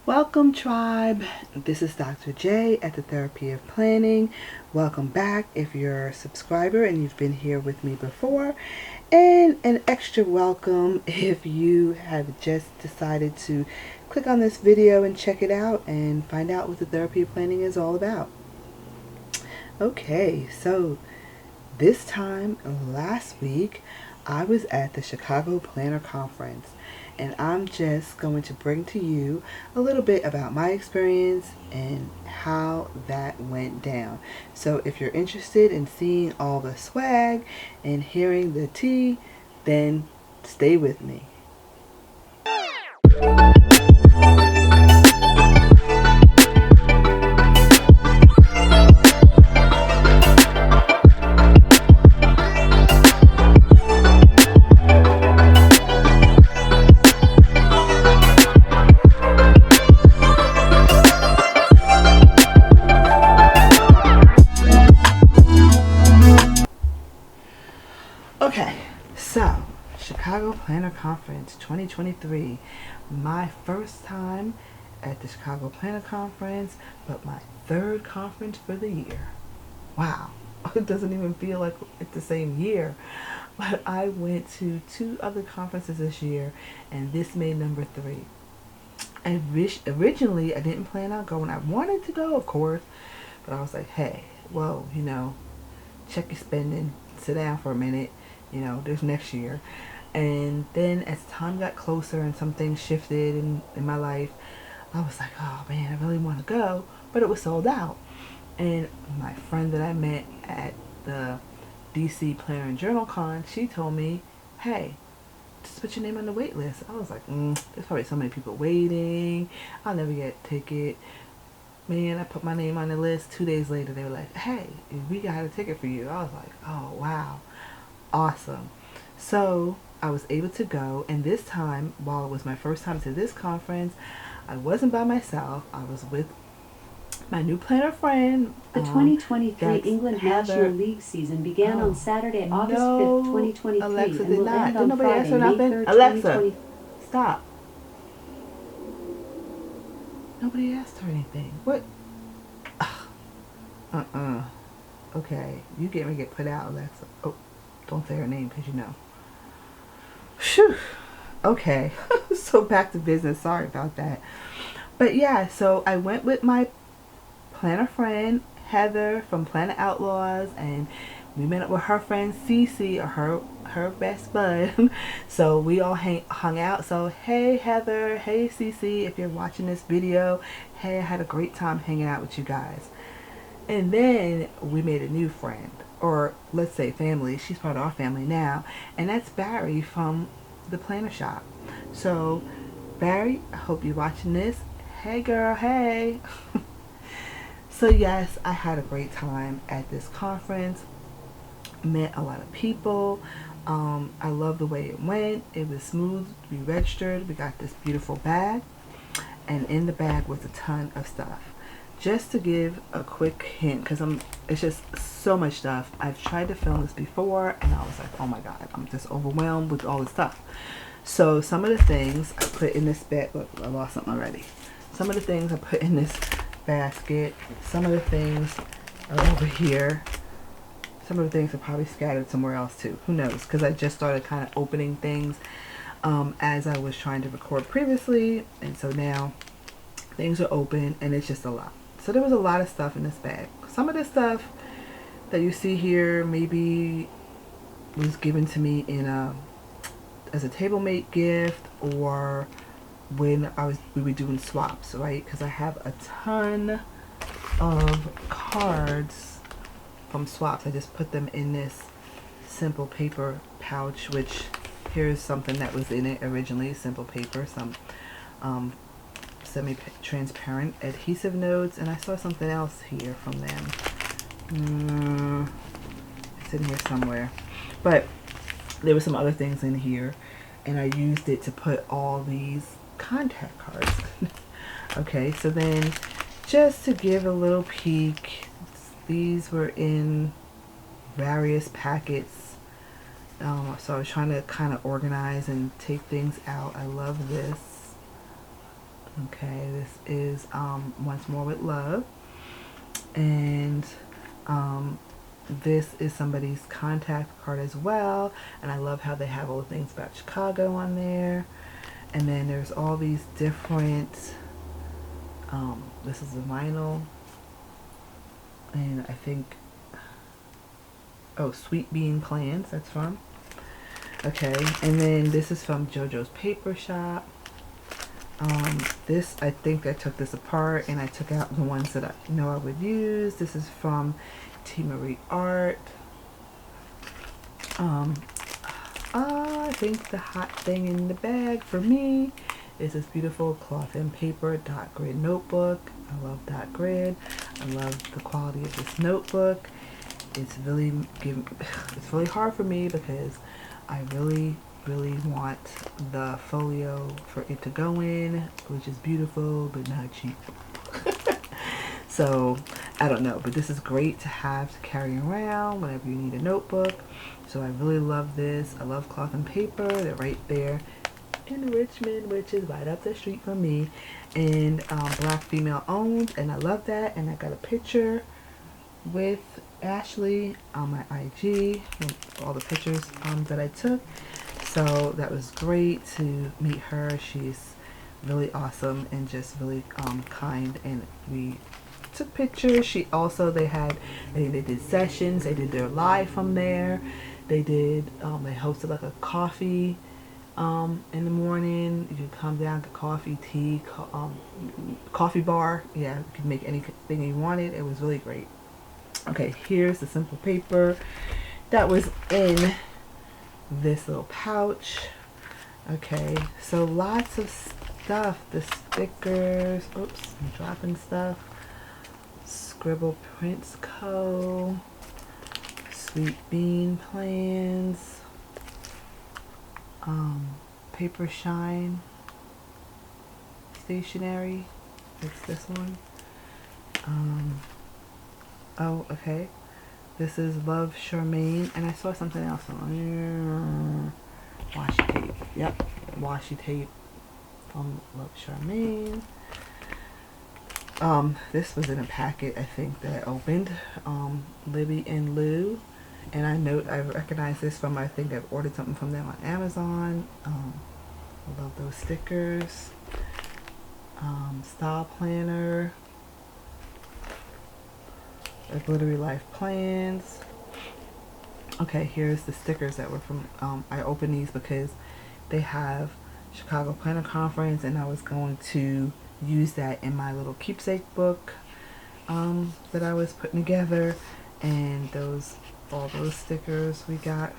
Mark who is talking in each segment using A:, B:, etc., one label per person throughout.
A: Welcome, tribe. This is Dr. J at the Therapy of Planning. Welcome back if you're a subscriber and you've been here with me before, and an extra welcome if you have just decided to click on this video and check it out and find out what the Therapy of Planning is all about. Okay, so this time last week I was at the Chicago Planner Conference, and I'm just going to bring to you a little bit about my experience and how that went down. So if you're interested in seeing all the swag and hearing the tea, then stay with me. Okay, so Chicago Planner Conference 2023, my first time at the Chicago Planner Conference, but my third conference for the year. Wow, it doesn't even feel like it's the same year, but I went to 2 other conferences this year, and this made number 3. Originally, I didn't plan on going. I wanted to go, of course, but I was like, hey, whoa, check your spending, sit down for a minute. There's next year. And then as time got closer and some things shifted in my life, I was like, oh man, I really want to go, but it was sold out. And my friend that I met at the DC Planner and Journal Con, she told me, hey, just put your name on the wait list. I was like, there's probably so many people waiting, I'll never get a ticket. Man, I put my name on the list. 2 days later, they were like, hey, we got a ticket for you. I was like, oh wow, awesome. So I was able to go, and this time, while it was my first time to this conference, I wasn't by myself. I was with my new planner friend.
B: The 2023 England National League season began on Saturday, August 5th, 2023,
A: Alexa
B: and
A: did
B: will
A: not.
B: end on Friday, May 3rd,
A: Alexa,
B: 2020.
A: stop. Nobody asked her anything. What? Okay, you get me get put out, Alexa. Oh, don't say her name because you know. Phew. Okay, so back to business. Sorry about that. But yeah, so I went with my planner friend Heather from Planner Outlaws, and we met up with her friend Cece, or her best bud. So we all hung out. So hey Heather, hey Cece, if you're watching this video, hey, I had a great time hanging out with you guys. And then we made a new friend, or let's say family. She's part of our family now, and that's Barry from the Planner Shop. So Barry, I hope you're watching this. Hey girl, hey. So yes, I had a great time at this conference. Met a lot of people. I love the way it went. It was smooth. We registered. We got this beautiful bag, and in the bag was a ton of stuff. Just to give a quick hint, because it's just so much stuff. I've tried to film this before, and I was like, oh my god, I'm just overwhelmed with all the stuff. So some of the things I put in this bag, look, I lost something already. Some of the things I put in this basket, some of the things are over here. Some of the things are probably scattered somewhere else too. Who knows? Because I just started kind of opening things as I was trying to record previously, and so now things are open, and it's just a lot. So there was a lot of stuff in this bag. Some of the stuff that you see here maybe was given to me in as a table mate gift, or when we were doing swaps, right? Because I have a ton of cards from swaps. I just put them in this simple paper pouch, which here's something that was in it originally, simple paper, some semi-transparent adhesive notes, and I saw something else here from them. It's in here somewhere, but there were some other things in here, and I used it to put all these contact cards. Okay, so then just to give a little peek, these were in various packets. So I was trying to kind of organize and take things out. I love this. Okay, this is Once More with Love. And this is somebody's contact card as well. And I love how they have all the things about Chicago on there. And then there's all these different, this is a vinyl. And I think, oh, Sweet Bean Plans, that's from. Okay, and then this is from JoJo's Paper Shop. This, I think I took this apart and I took out the ones that I know I would use. This is from T. Marie Art. I think the hot thing in the bag for me is this beautiful cloth and paper dot grid notebook. I love dot grid. I love the quality of this notebook. It's really hard for me because I really want the folio for it to go in, which is beautiful but not cheap. So I don't know, but this is great to have to carry around whenever you need a notebook. So I really love this. I love cloth and paper. They're right there in Richmond, which is right up the street from me, and Black female owned, and I love that. And I got a picture with Ashley on my IG, all the pictures that I took. So that was great to meet her. She's really awesome and just really kind, and we took pictures. She also, they did sessions, they did their live from there. They did they hosted like a coffee in the morning. You could come down, get coffee, tea, coffee bar. Yeah, you could make anything you wanted. It was really great. Okay, here's the simple paper that was in this little pouch. Okay, so lots of stuff. The stickers. Oops, I'm dropping stuff. Scribble Prints Co. Sweet Bean Plans. Paper Shine stationery. It's this one. Oh, okay. This is Love Charmaine, and I saw something else on washi tape. Yep, washi tape from Love Charmaine. This was in a packet, I think, that I opened. Libby and Lou, and I recognize this from, I think I've ordered something from them on Amazon. I love those stickers. Style Planner. A Glittery Life Plans. Okay, here's the stickers that were from, I opened these because they have Chicago Planner Conference, and I was going to use that in my little keepsake book that I was putting together, and all those stickers we got.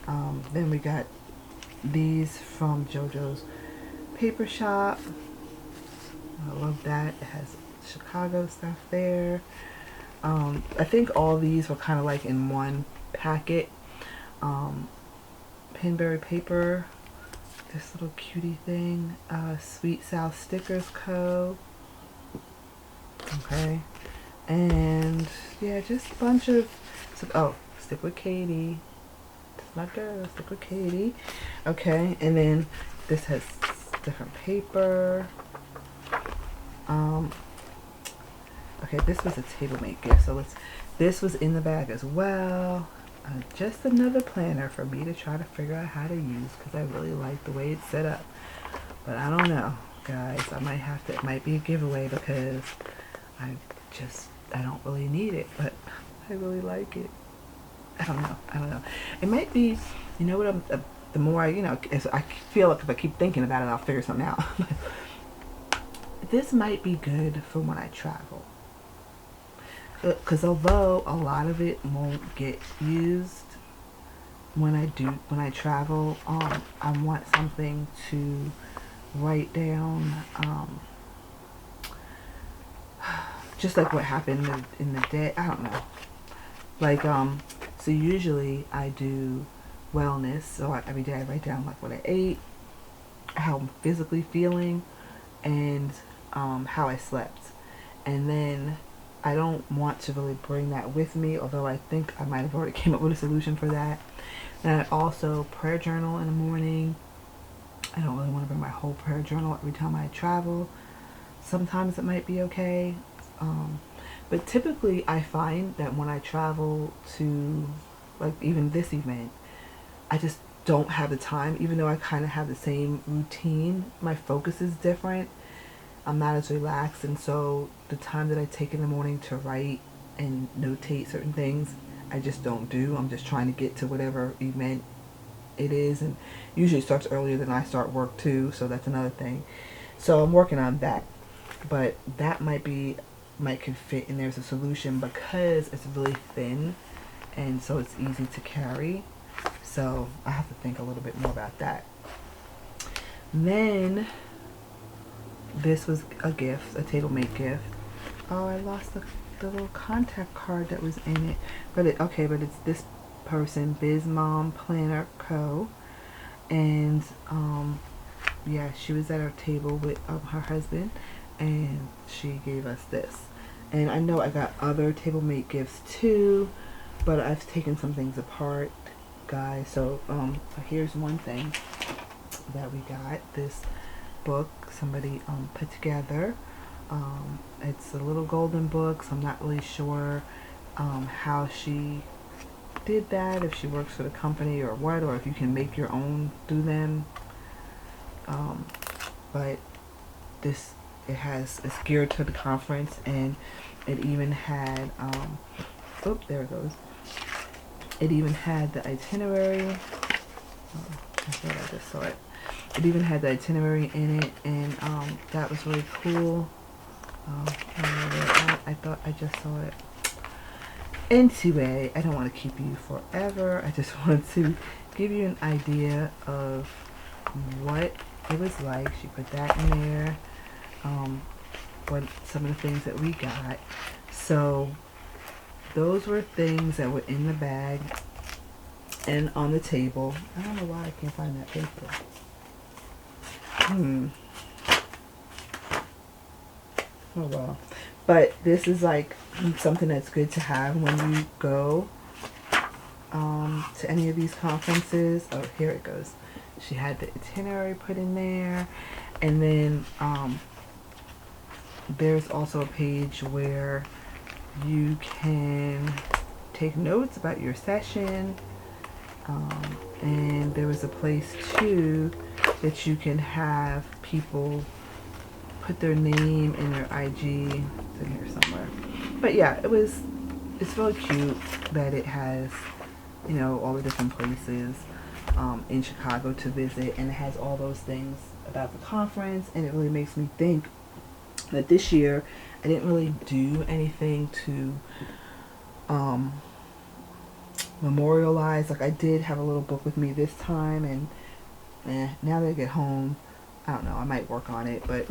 A: Then we got these from JoJo's Paper Shop. I love that. It has Chicago stuff there. I think all these were kind of like in one packet. Pinberry paper, this little cutie thing, Sweet South Stickers Co. Okay, and yeah, just a bunch of, Stick with Katie. That's my girl, Stick with Katie. Okay, and then this has different paper. Okay, this was a table mate gift, so this was in the bag as well. Just another planner for me to try to figure out how to use, because I really like the way it's set up. But I don't know, guys. I might have to, it might be a giveaway because I don't really need it, but I really like it. I don't know. It might be, you know what, the more I feel like if I keep thinking about it, I'll figure something out. This might be good for when I travel. Because although a lot of it won't get used when I travel, I want something to write down, just like what happened in the day. I don't know. Like, so usually I do wellness, so every day I write down like what I ate, how I'm physically feeling, and how I slept. And then I don't want to really bring that with me, although I think I might have already came up with a solution for that. And I also prayer journal in the morning. I don't really want to bring my whole prayer journal every time I travel. Sometimes it might be okay. But typically I find that when I travel to, like, even this event, I just don't have the time. Even though I kind of have the same routine, my focus is different. I'm not as relaxed, and so the time that I take in the morning to write and notate certain things, I just don't do. I'm just trying to get to whatever event it is, and usually it starts earlier than I start work too, so that's another thing. So I'm working on that, but that might could fit in there as a solution because it's really thin, and so it's easy to carry. So I have to think a little bit more about that. Then this was a gift, a table mate gift. Oh, I lost the little contact card that was in it. But it's this person, Biz Mom Planner Co. And yeah, she was at our table with her husband, and she gave us this. And I know I got other table mate gifts too, but I've taken some things apart, guys. So here's one thing that we got. This book somebody put together. It's a little golden book, so I'm not really sure how she did that, if she works for the company or what, or if you can make your own through them. But it's geared to the conference, and it even had there it goes. It even had the itinerary. I thought I just saw it. It even had the itinerary in it, and that was really cool. I thought I just saw it. Anyway, I don't want to keep you forever. I just want to give you an idea of what it was like. She put that in there. What some of the things that we got. So those were things that were in the bag and on the table. I don't know why I can't find that paper. Oh well. But this is like something that's good to have when you go to any of these conferences. Oh, here it goes. She had the itinerary put in there, and then there's also a page where you can take notes about your session, and there was a place too that you can have people put their name and their IG. It's in here somewhere. But yeah, it's really cute that it has, all the different places in Chicago to visit, and it has all those things about the conference, and it really makes me think that this year I didn't really do anything to memorialize. Like, I did have a little book with me this time, and now that I get home, I don't know, I might work on it, but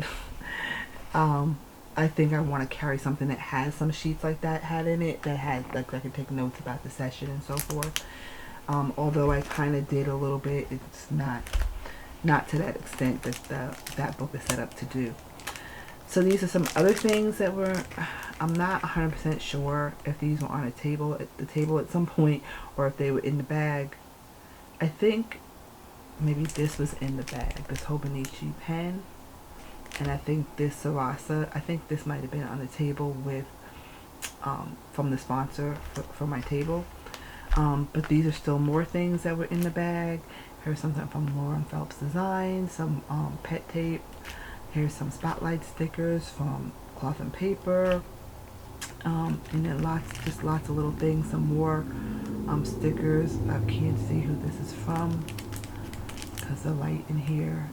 A: I think I want to carry something that has some sheets like that had in it, that had, like, I could take notes about the session and so forth. Although I kind of did a little bit, it's not to that extent that that book is set up to do. So these are some other things that I'm not 100% sure if these were on the table at some point, or if they were in the bag. I think maybe this was in the bag, this Hobonichi pen. And I think this Sarasa, I think this might have been on the table with, from the sponsor for my table. But these are still more things that were in the bag. Here's something from Lauren Phelps Design, some pet tape. Here's some spotlight stickers from Cloth and Paper. And then lots of little things, some more stickers. I can't see who this is from because the light in here.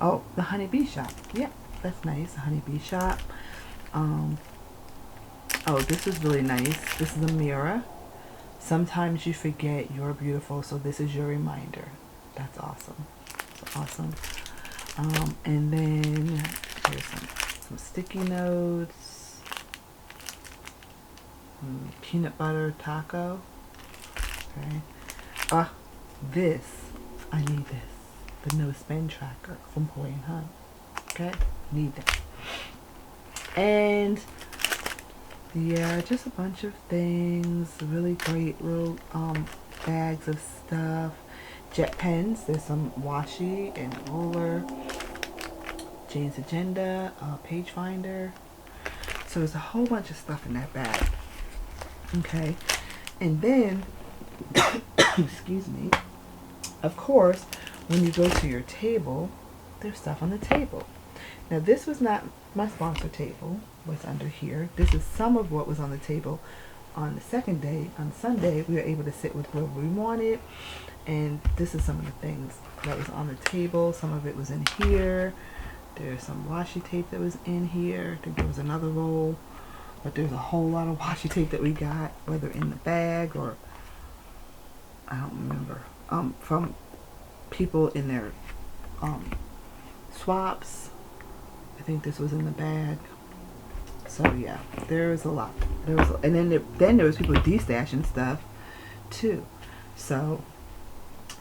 A: Oh, the Honeybee Shop. Yep, that's nice. The Honeybee Shop. Oh, this is really nice. This is a mirror. Sometimes you forget you're beautiful, so this is your reminder. That's awesome. That's awesome. And then here's some sticky notes. Peanut butter taco. Okay. This. I need this. The no spend tracker from Boy and Hunt. Okay, need that. And yeah, just a bunch of things. Really great little bags of stuff. jet pens. There's some washi and ruler, Jane's Agenda, page finder. So there's a whole bunch of stuff in that bag. Okay. And then, excuse me, of course, when you go to your table, there's stuff on the table. Now, this was not my sponsor table, what's under here. This is some of what was on the table on the second day. On Sunday, we were able to sit with whoever we wanted. And this is some of the things that was on the table. Some of it was in here. There's some washi tape that was in here. I think there was another roll. But there's a whole lot of washi tape that we got, whether in the bag or, I don't remember, from people in their swaps. I think this was in the bag. So yeah, there was a lot. And then there was people destashing stuff too. So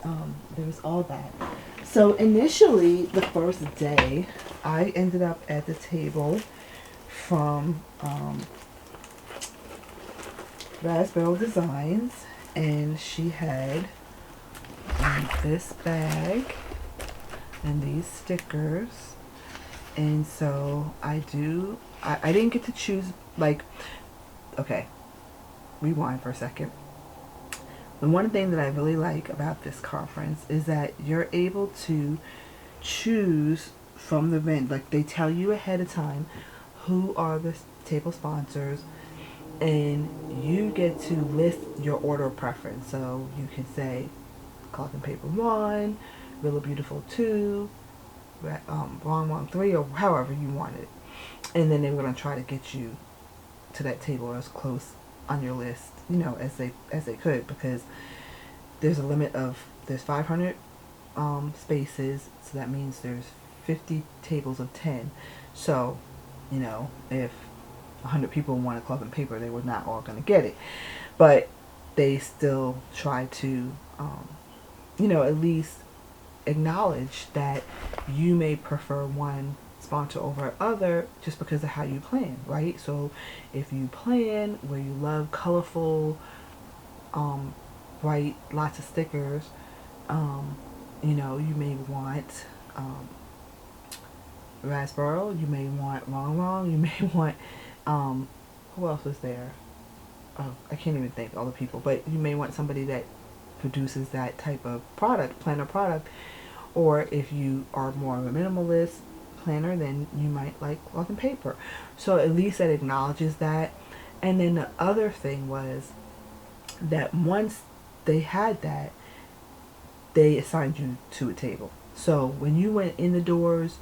A: there was all that. So initially, the first day, I ended up at the table from Raspberry Designs, and she had this bag and these stickers. And so I didn't get to choose, like, okay, rewind for a second. The one thing that I really like about this conference is that you're able to choose from the vendor. Like, they tell you ahead of time who are the table sponsors, and you get to list your order of preference. So you can say Cloth and Paper 1, Really Beautiful 2, Wrong 3, or however you want it. And then they're going to try to get you to that table as close on your list, you know, as they could, because there's a limit of, there's 500 spaces, so that means there's 50 tables of 10. So, you know, if 100 people want a Cloth and Paper, they were not all going to get it. But they still try to, you know, at least acknowledge that you may prefer one sponsor over other just because of how you plan, right? So if you plan where you love colorful, bright, lots of stickers, you know, you may want Raspberry, you may want Wrong, you may want who else was there? Oh, I can't even think all the people, but you may want somebody that produces that type of product, planner product. Or if you are more of a minimalist planner, then you might like Cloth and Paper. So at least that acknowledges that. And then the other thing was that once they had that, they assigned you to a table. So when you went in the doors,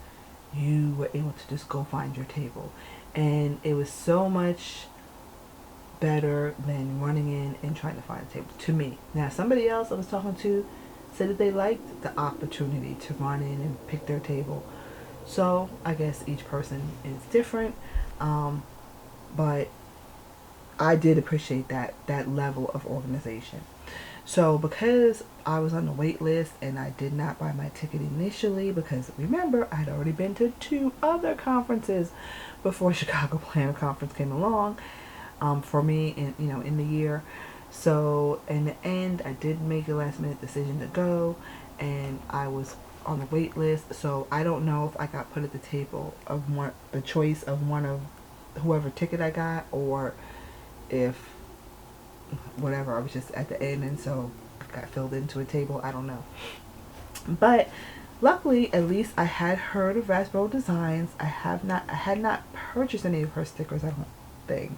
A: you were able to just go find your table. And it was so much better than running in and trying to find a table, to me. Now, somebody else I was talking to said that they liked the opportunity to run in and pick their table. So I guess each person is different, but I did appreciate that level of organization. So because I was on the wait list and I did not buy my ticket initially, because remember, I'd already been to 2 other conferences before Chicago Planner Conference came along, for me in the year. So in the end, I did make a last minute decision to go, and I was on the wait list. So I don't know if I got put at the table of the choice of one of whoever ticket I got, or if whatever, I was just at the end, and so I got filled into a table. I don't know. But luckily, at least I had heard of Raspberry Designs. I had not purchased any of her stickers, I don't think.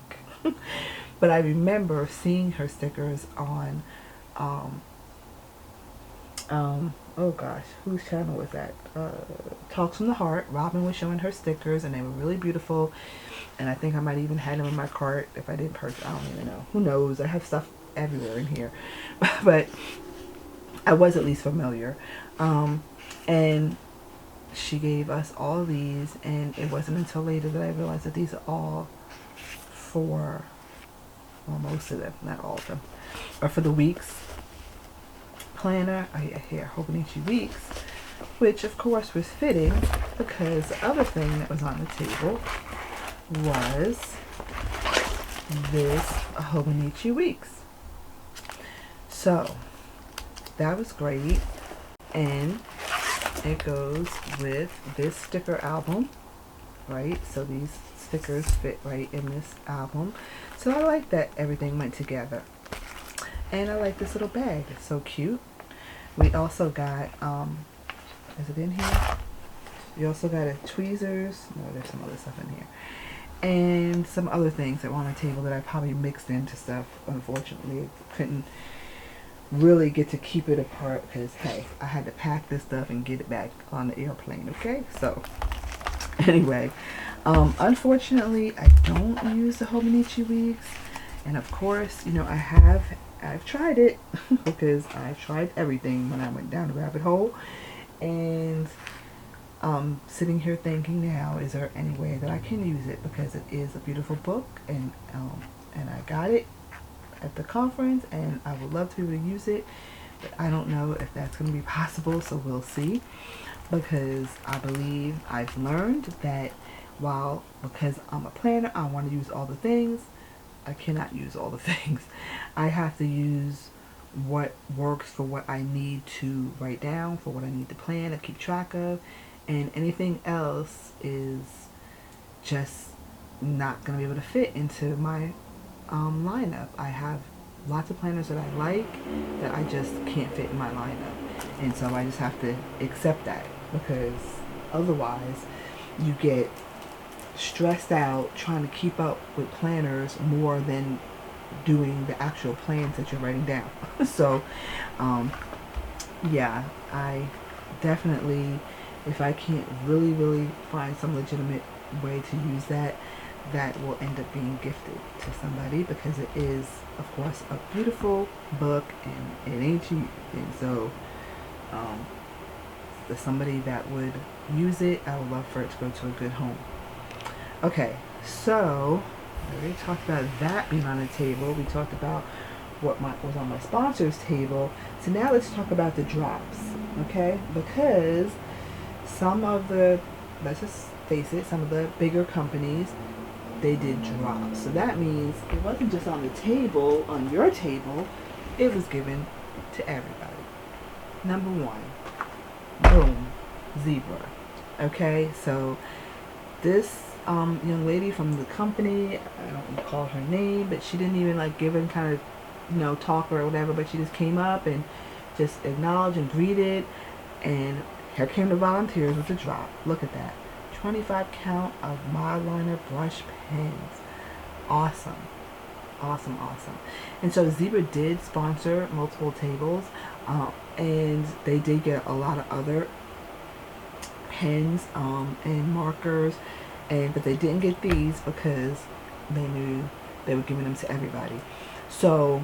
A: But I remember seeing her stickers on, oh gosh, whose channel was that? Talks from the Heart. Robin was showing her stickers, and they were really beautiful. And I think I might even had them in my cart if I didn't purchase. I don't even know. Who knows? I have stuff everywhere in here. But I was at least familiar. And she gave us all these, and it wasn't until later that I realized that these are all for, well, most of them, not all of them, are for the week's planner. Here, Hobonichi Weeks, which of course was fitting because the other thing that was on the table was this Hobonichi Weeks. So that was great. And it goes with this sticker album, right? So these stickers fit right in this album. So I like that everything went together. And I like this little bag. It's so cute. We also got, is it in here? We also got a tweezers. No, there's some other stuff in here. And some other things that were on the table that I probably mixed into stuff. Unfortunately, I couldn't really get to keep it apart because, hey, I had to pack this stuff and get it back on the airplane, okay? So, anyway, unfortunately, I don't use the Hobonichi wigs. And of course, you know, I've tried it because I've tried everything when I went down the rabbit hole. And sitting here thinking now, is there any way that I can use it, because it is a beautiful book, and I got it at the conference, and I would love to be able to use it, but I don't know if that's going to be possible, so we'll see, because I believe I've learned that because I'm a planner, I want to use all the things. I cannot use all the things. I have to use what works for what I need to write down, for what I need to plan, to keep track of, and anything else is just not going to be able to fit into my lineup. I have lots of planners that I like that I just can't fit in my lineup, and so I just have to accept that, because otherwise you get stressed out trying to keep up with planners more than doing the actual plans that you're writing down. So yeah, I definitely, if I can't really find some legitimate way to use that, that will end up being gifted to somebody, because it is, of course, a beautiful book and it ain't cheap. And so for somebody that would use it, I would love for it to go to a good home. Okay, so we already talked about that being on the table. We talked about what was on my sponsor's table. So now let's talk about the drops, okay? Because some of the, let's just face it, some of the bigger companies, they did drops. So that means it wasn't just on the table, on your table, it was given to everybody. Number one, boom, zebra. Okay, so this young lady from the company, I don't recall her name, but she didn't even like give any kind of, you know, talk or whatever, but she just came up and just acknowledged and greeted, and here came the volunteers with the drop. Look at that. 25 count of Mildliner brush pens. Awesome. Awesome, awesome. And so Zebra did sponsor multiple tables, and they did get a lot of other pens and markers, but they didn't get these because they knew they were giving them to everybody. So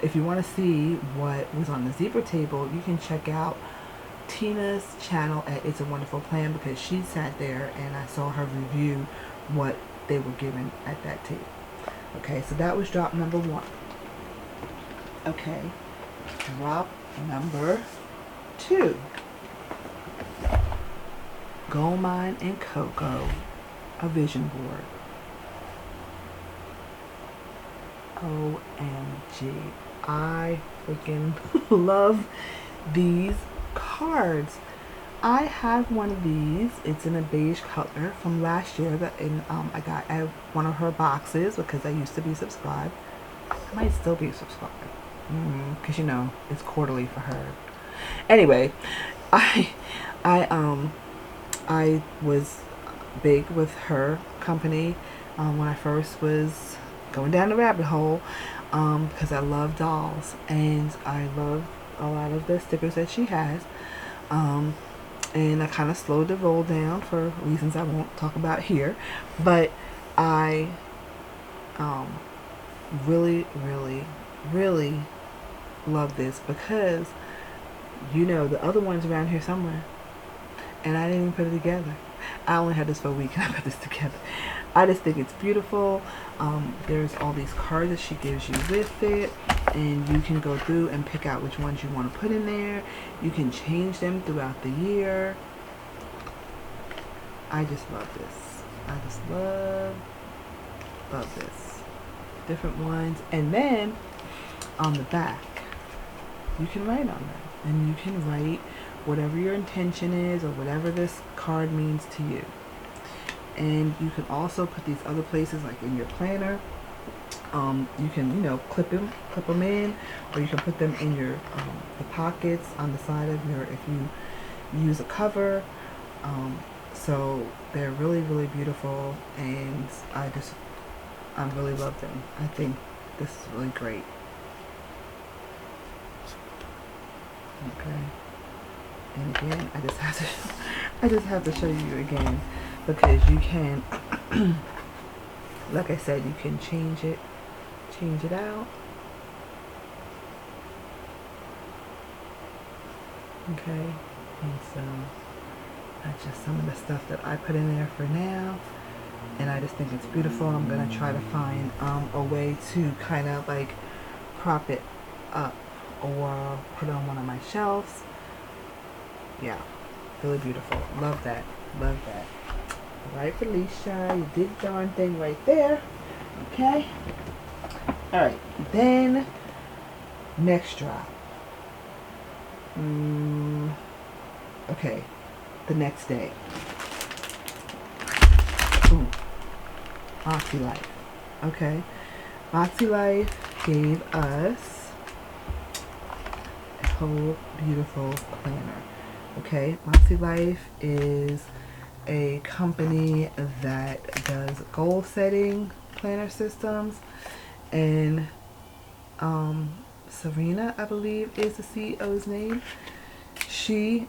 A: if you want to see what was on the Zebra table, you can check out Tina's channel at It's a Wonderful Plan, because she sat there and I saw her review what they were given at that table. Okay, so that was drop number one. Okay, drop number two. Goldmine and Cocoa, a vision board. OMG. I freaking love these cards. I have one of these. It's in a beige color from last year that I got at one of her boxes because I used to be subscribed. I might still be subscribed because you know it's quarterly for her. Anyway, I was big with her company when I first was going down the rabbit hole because I love dolls and I love a lot of the stickers that she has. And I kind of slowed the roll down for reasons I won't talk about here, but I really love this because you know the other one's around here somewhere and I didn't even put it together. I only had this for a week and I put this together. I just think it's beautiful. There's all these cards that she gives you with it, and you can go through and pick out which ones you want to put in there. You can change them throughout the year. I just love this. I just love this. Different ones. And then on the back, you can write on them. And you can write whatever your intention is or whatever this card means to you. And you can also put these other places like in your planner. You can, clip them in, or you can put them in your the pockets on the side of your, if you use a cover. So they're really, really beautiful, and I really love them. I think this is really great. Okay. And again, I just have to show you again, because you can, like I said, you can change it out. Okay. And so that's just some of the stuff that I put in there for now. And I just think it's beautiful. I'm going to try to find a way to kind of like prop it up or put it on one of my shelves. Yeah, really beautiful. Love that. Love that. All right, Felicia, you did the darn thing right there. Okay. All right. Then next drop. Okay. The next day. Boom. Moxie Life. Okay. Moxie Life gave us a whole beautiful planner. Okay. Moxie Life is a company that does goal setting planner systems, and Serena, I believe, is the CEO's name. She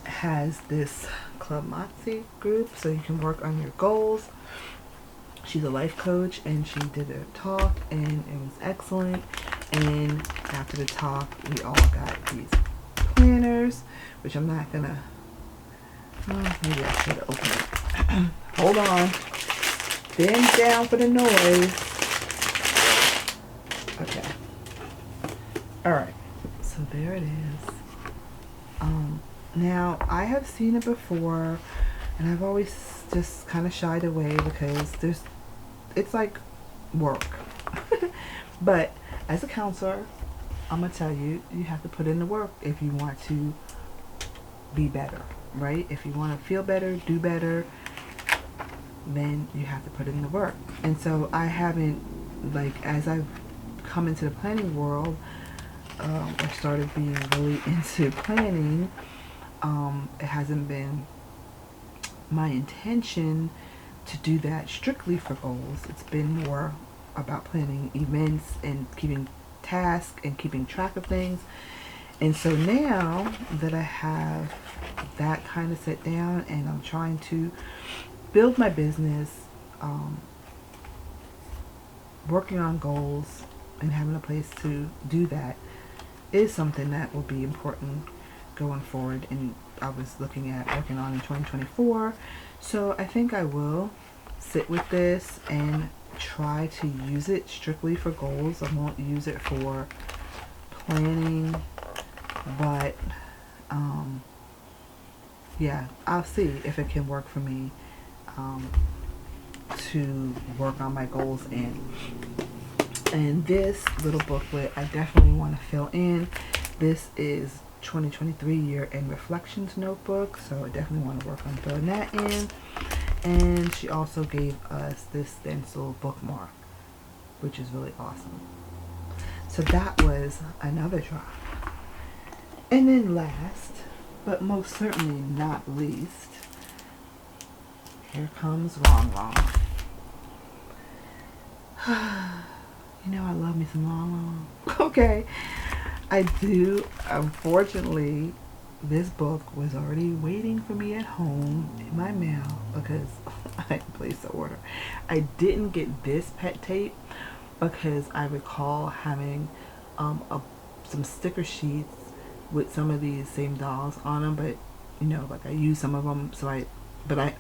A: has this Club Moxie group, so you can work on your goals. She's a life coach, and she did a talk, and it was excellent. And after the talk, we all got these planners, which I'm not gonna, maybe I should open it. Hold on. Bend down for the noise. Okay. Alright. So there it is. Now, I have seen it before, and I've always just kind of shied away because it's like work. But as a counselor, I'm going to tell you, you have to put in the work if you want to be better, right? If you want to feel better, do better, then you have to put in the work. And so I haven't, like, as I've come into the planning world, I started being really into planning. It hasn't been my intention to do that strictly for goals. It's been more about planning events and keeping tasks and keeping track of things. And so now that I have that kind of set down and I'm trying to build my business, working on goals and having a place to do that is something that will be important going forward, and I was looking at working on in 2024. So I think I will sit with this and try to use it strictly for goals. I won't use it for planning, but yeah, I'll see if it can work for me to work on my goals in. And this little booklet I definitely want to fill in. This is 2023 year-end reflections notebook, so I definitely want to work on filling that in. And she also gave us this stencil bookmark, which is really awesome. So that was another drop. And then last, but most certainly not least, here comes Wrong. You know I love me some Wrong. Okay. I do. Unfortunately, this book was already waiting for me at home in my mail because I placed the order. I didn't get this pet tape because I recall having some sticker sheets with some of these same dolls on them, but like I used some of them, so I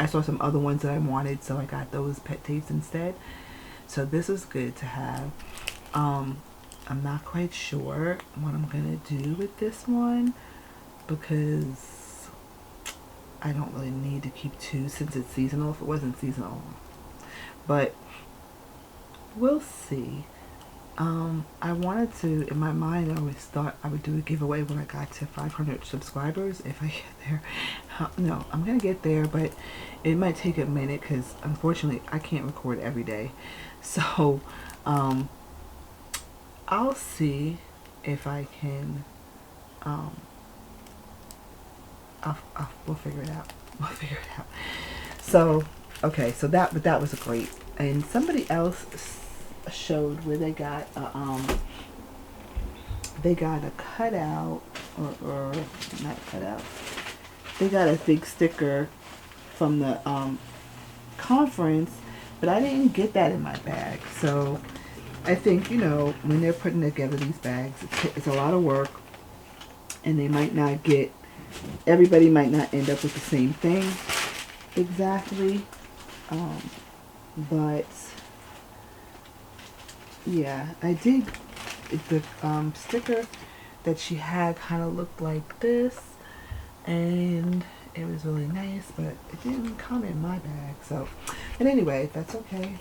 A: saw some other ones that I wanted, so I got those pet tapes instead. So this is good to have. I'm not quite sure what I'm gonna do with this one because I don't really need to keep two since it's seasonal. If it wasn't seasonal, but we'll see. I wanted to, in my mind, I always thought I would do a giveaway when I got to 500 subscribers. If I get there, no, I'm gonna get there, but it might take a minute because unfortunately I can't record every day. So I'll see if I can. We'll figure it out. We'll figure it out. So okay, so that was great. And somebody else showed where they got a cutout, or not cutout. They got a big sticker from the conference, but I didn't get that in my bag. So I think, when they're putting together these bags, it's a lot of work, and they might not get, everybody might not end up with the same thing exactly. But yeah, I did. The sticker that she had kind of looked like this, and it was really nice, but it didn't come in my bag. So, but anyway, that's okay.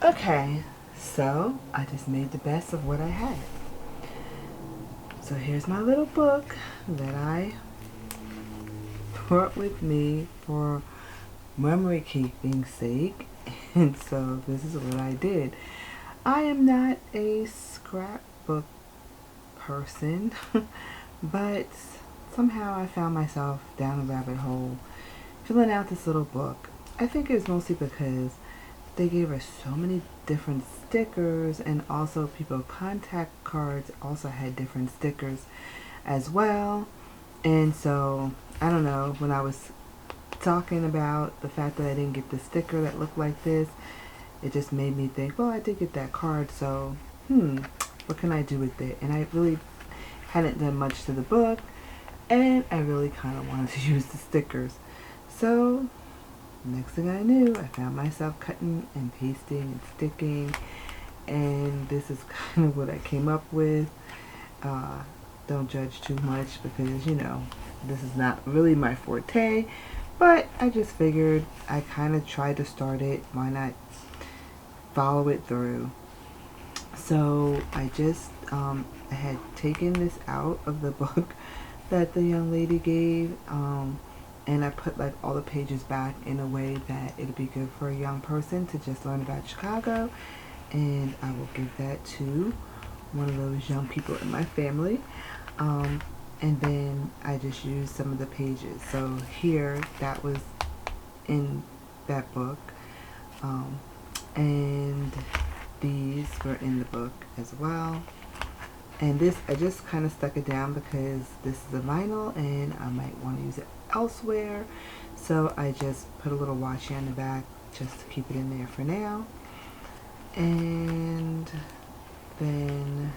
A: Okay, so I just made the best of what I had. So here's my little book that I brought with me for memory keeping sake. And so this is what I did. I am not a scrapbook person, but somehow I found myself down a rabbit hole filling out this little book. I think it was mostly because they gave us so many different stickers, and also people contact cards also had different stickers as well. And so I don't know, when I was talking about the fact that I didn't get the sticker that looked like this, it just made me think, well, I did get that card, so what can I do with it? And I really hadn't done much to the book, and I really kind of wanted to use the stickers. So next thing I knew, I found myself cutting and pasting and sticking, and this is kind of what I came up with. Don't judge too much, because this is not really my forte, but I just figured I kind of tried to start it, why not follow it through. So I just I had taken this out of the book that the young lady gave, and I put like all the pages back in a way that it'd be good for a young person to just learn about Chicago, and I will give that to one of those young people in my family. And then I just used some of the pages. So here, that was in that book, and these were in the book as well. And this, I just kind of stuck it down because this is a vinyl and I might want to use it elsewhere. So I just put a little washi on the back just to keep it in there for now. And then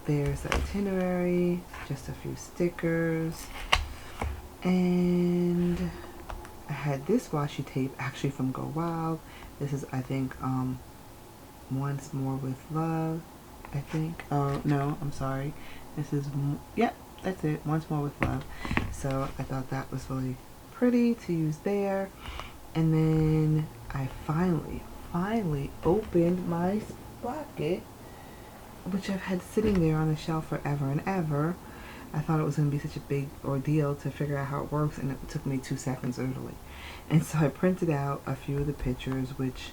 A: there's the itinerary, just a few stickers, and I had this washi tape actually from Go Wild. This is, I think, Once More with Love, I think. Oh, no, I'm sorry. This is, yep, that's it, Once More with Love. So I thought that was really pretty to use there. And then I finally opened my pocket, which I've had sitting there on the shelf forever and ever. I thought it was going to be such a big ordeal to figure out how it works, and it took me 2 seconds literally. And so I printed out a few of the pictures, which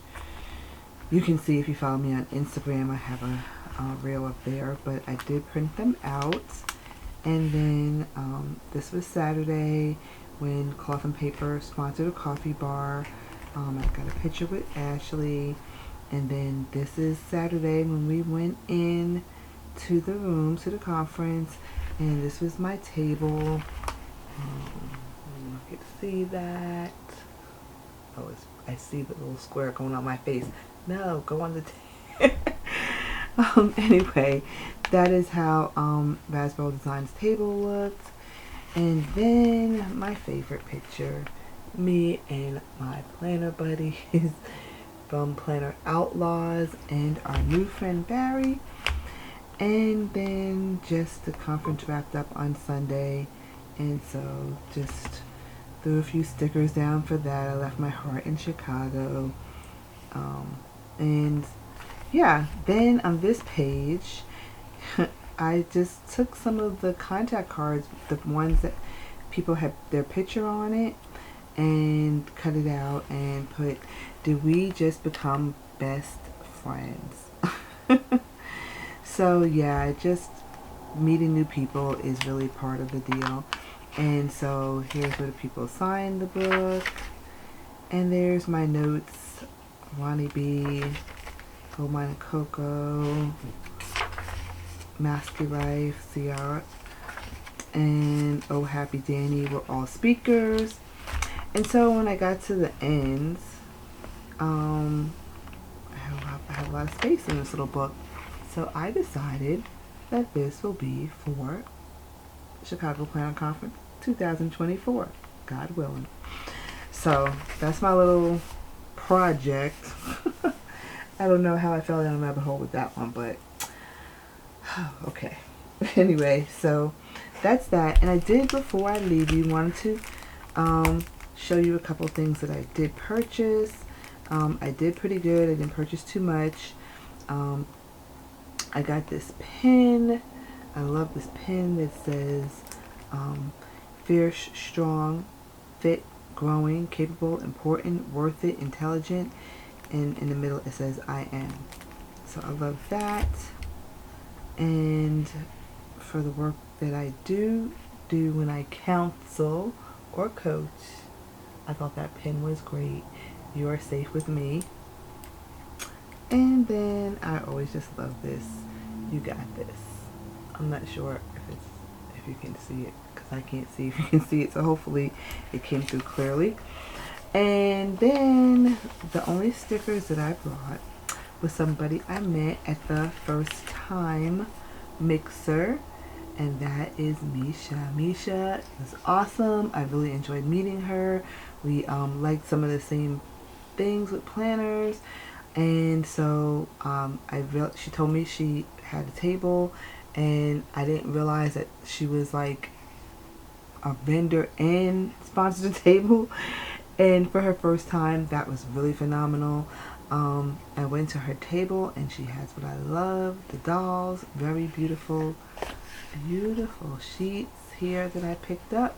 A: you can see if you follow me on Instagram. I have a reel up there, but I did print them out. And then this was Saturday when Cloth and Paper sponsored a coffee bar. I got a picture with Ashley. And then this is Saturday when we went in to the room, to the conference, and this was my table. You can see that. Oh, I see the little square going on my face. No, go on the table. Anyway, that is how Raspberry Design's table looked. And then my favorite picture, me and my planner buddies from Planner Outlaws and our new friend Barry. And then just the conference wrapped up on Sunday, and so just threw a few stickers down for that. I left my heart in Chicago. And yeah, then on this page, I just took some of the contact cards, the ones that people had their picture on it, and cut it out and put, did we just become best friends? So yeah, just meeting new people is really part of the deal. And so here's where the people signed the book. And there's my notes. Ronnie B, Oh Mine Coco, Masky Life, Ciara, and Oh Happy Danny were all speakers. And so when I got to the ends, I have a lot of space in this little book. So I decided that this will be for Chicago Planner Conference 2024, God willing. So that's my little project. I don't know how I fell down a rabbit hole with that one, but okay. Anyway, so that's that. And I did, before I leave you, wanted to show you a couple things that I did purchase. I did pretty good. I didn't purchase too much. I got this pin. I love this pin that says fierce, strong, fit, growing, capable, important, worth it, intelligent, and in the middle it says I am. So I love that. And for the work that I do when I counsel or coach, I thought that pin was great. You are safe with me. And then I always just love this. You got this. I'm not sure if you can see it, because I can't see if you can see it, so hopefully it came through clearly. And then the only stickers that I brought was somebody I met at the first time mixer, and that is Misha. Misha is awesome. I really enjoyed meeting her. We liked some of the same things with planners, and so she told me she had a table, and I didn't realize that she was like a vendor and sponsored a table. And for her first time, that was really phenomenal. I went to her table, and she has what I love, the dolls, very beautiful, beautiful sheets here that I picked up.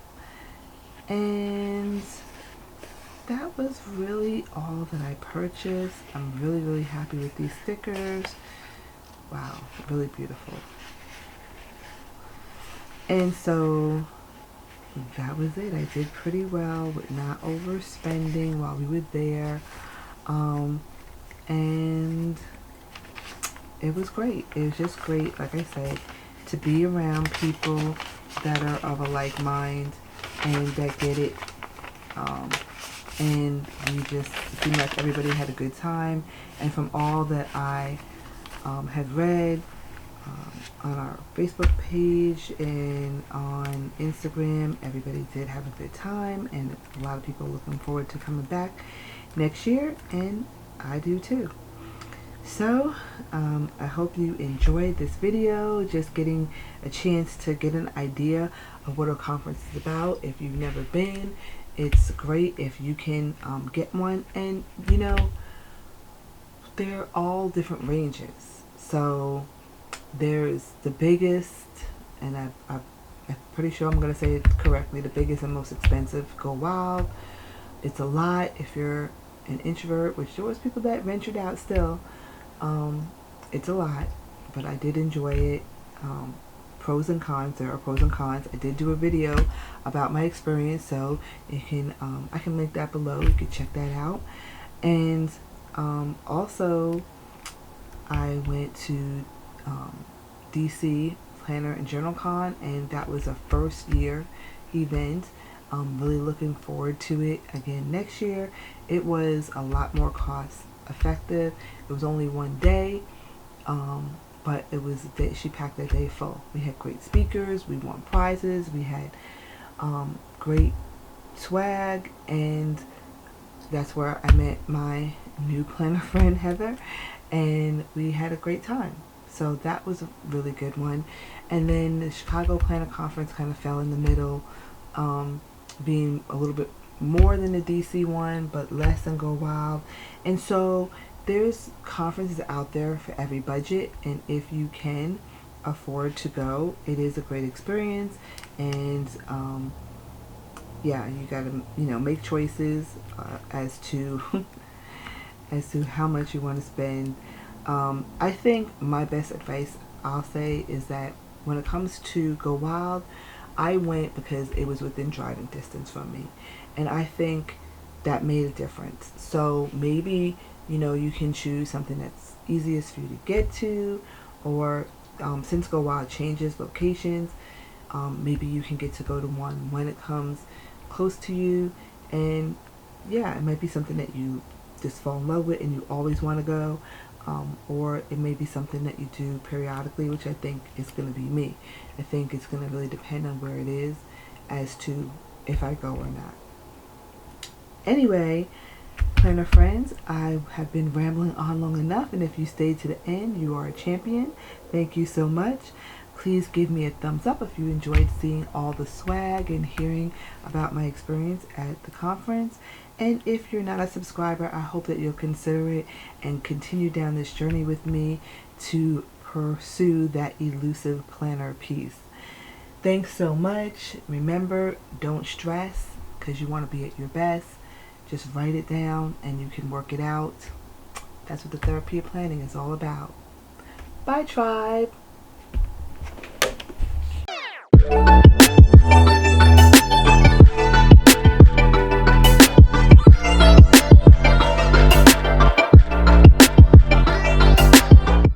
A: And that was really all that I purchased. I'm really, really happy with these stickers. Wow, really beautiful. And so that was it. I did pretty well with not overspending while we were there. And it was great. It was just great, like I said, to be around people that are of a like mind and that get it. And we just seemed like everybody had a good time. And from all that I had read on our Facebook page and on Instagram, everybody did have a good time, and a lot of people looking forward to coming back next year, and I do too. So I hope you enjoyed this video, just getting a chance to get an idea of what a conference is about. If you've never been, it's great if you can get one. And you know, they're all different ranges. So there's the biggest, and I'm pretty sure I'm going to say it correctly, the biggest and most expensive, Go Wild. It's a lot if you're an introvert, which there was people that ventured out still. It's a lot, but I did enjoy it. Pros and cons, there are pros and cons. I did do a video about my experience, so you can I can link that below. You can check that out. And also I went to DC Planner and Journal Con, and that was a first year event. Really looking forward to it again next year. It was a lot more cost effective. It was only one day, but it was she packed that day full. We had great speakers, we won prizes, we had great swag, and that's where I met my new planner friend Heather, and we had a great time. So that was a really good one. And then the Chicago Planner Conference kind of fell in the middle. being a little bit more than the DC one, but less than Go Wild. And so there's conferences out there for every budget, and if you can afford to go, it is a great experience. And yeah, you gotta make choices as to as to how much you want to spend. I think my best advice I'll say is that when it comes to Go Wild, I went because it was within driving distance from me, and I think that made a difference. So maybe you can choose something that's easiest for you to get to, or since Go Wild changes locations, maybe you can get to go to one when it comes close to you. And yeah, it might be something that you just fall in love with and you always want to go, or it may be something that you do periodically, which I think is going to be me. I think it's going to really depend on where it is as to if I go or not. Anyway, planner friends, I have been rambling on long enough, and if you stayed to the end, you are a champion. Thank you so much. Please give me a thumbs up if you enjoyed seeing all the swag and hearing about my experience at the conference. And if you're not a subscriber, I hope that you'll consider it and continue down this journey with me to pursue that elusive planner piece. Thanks so much. Remember, don't stress because you want to be at your best. Just write it down and you can work it out. That's what the therapy of planning is all about. Bye, tribe.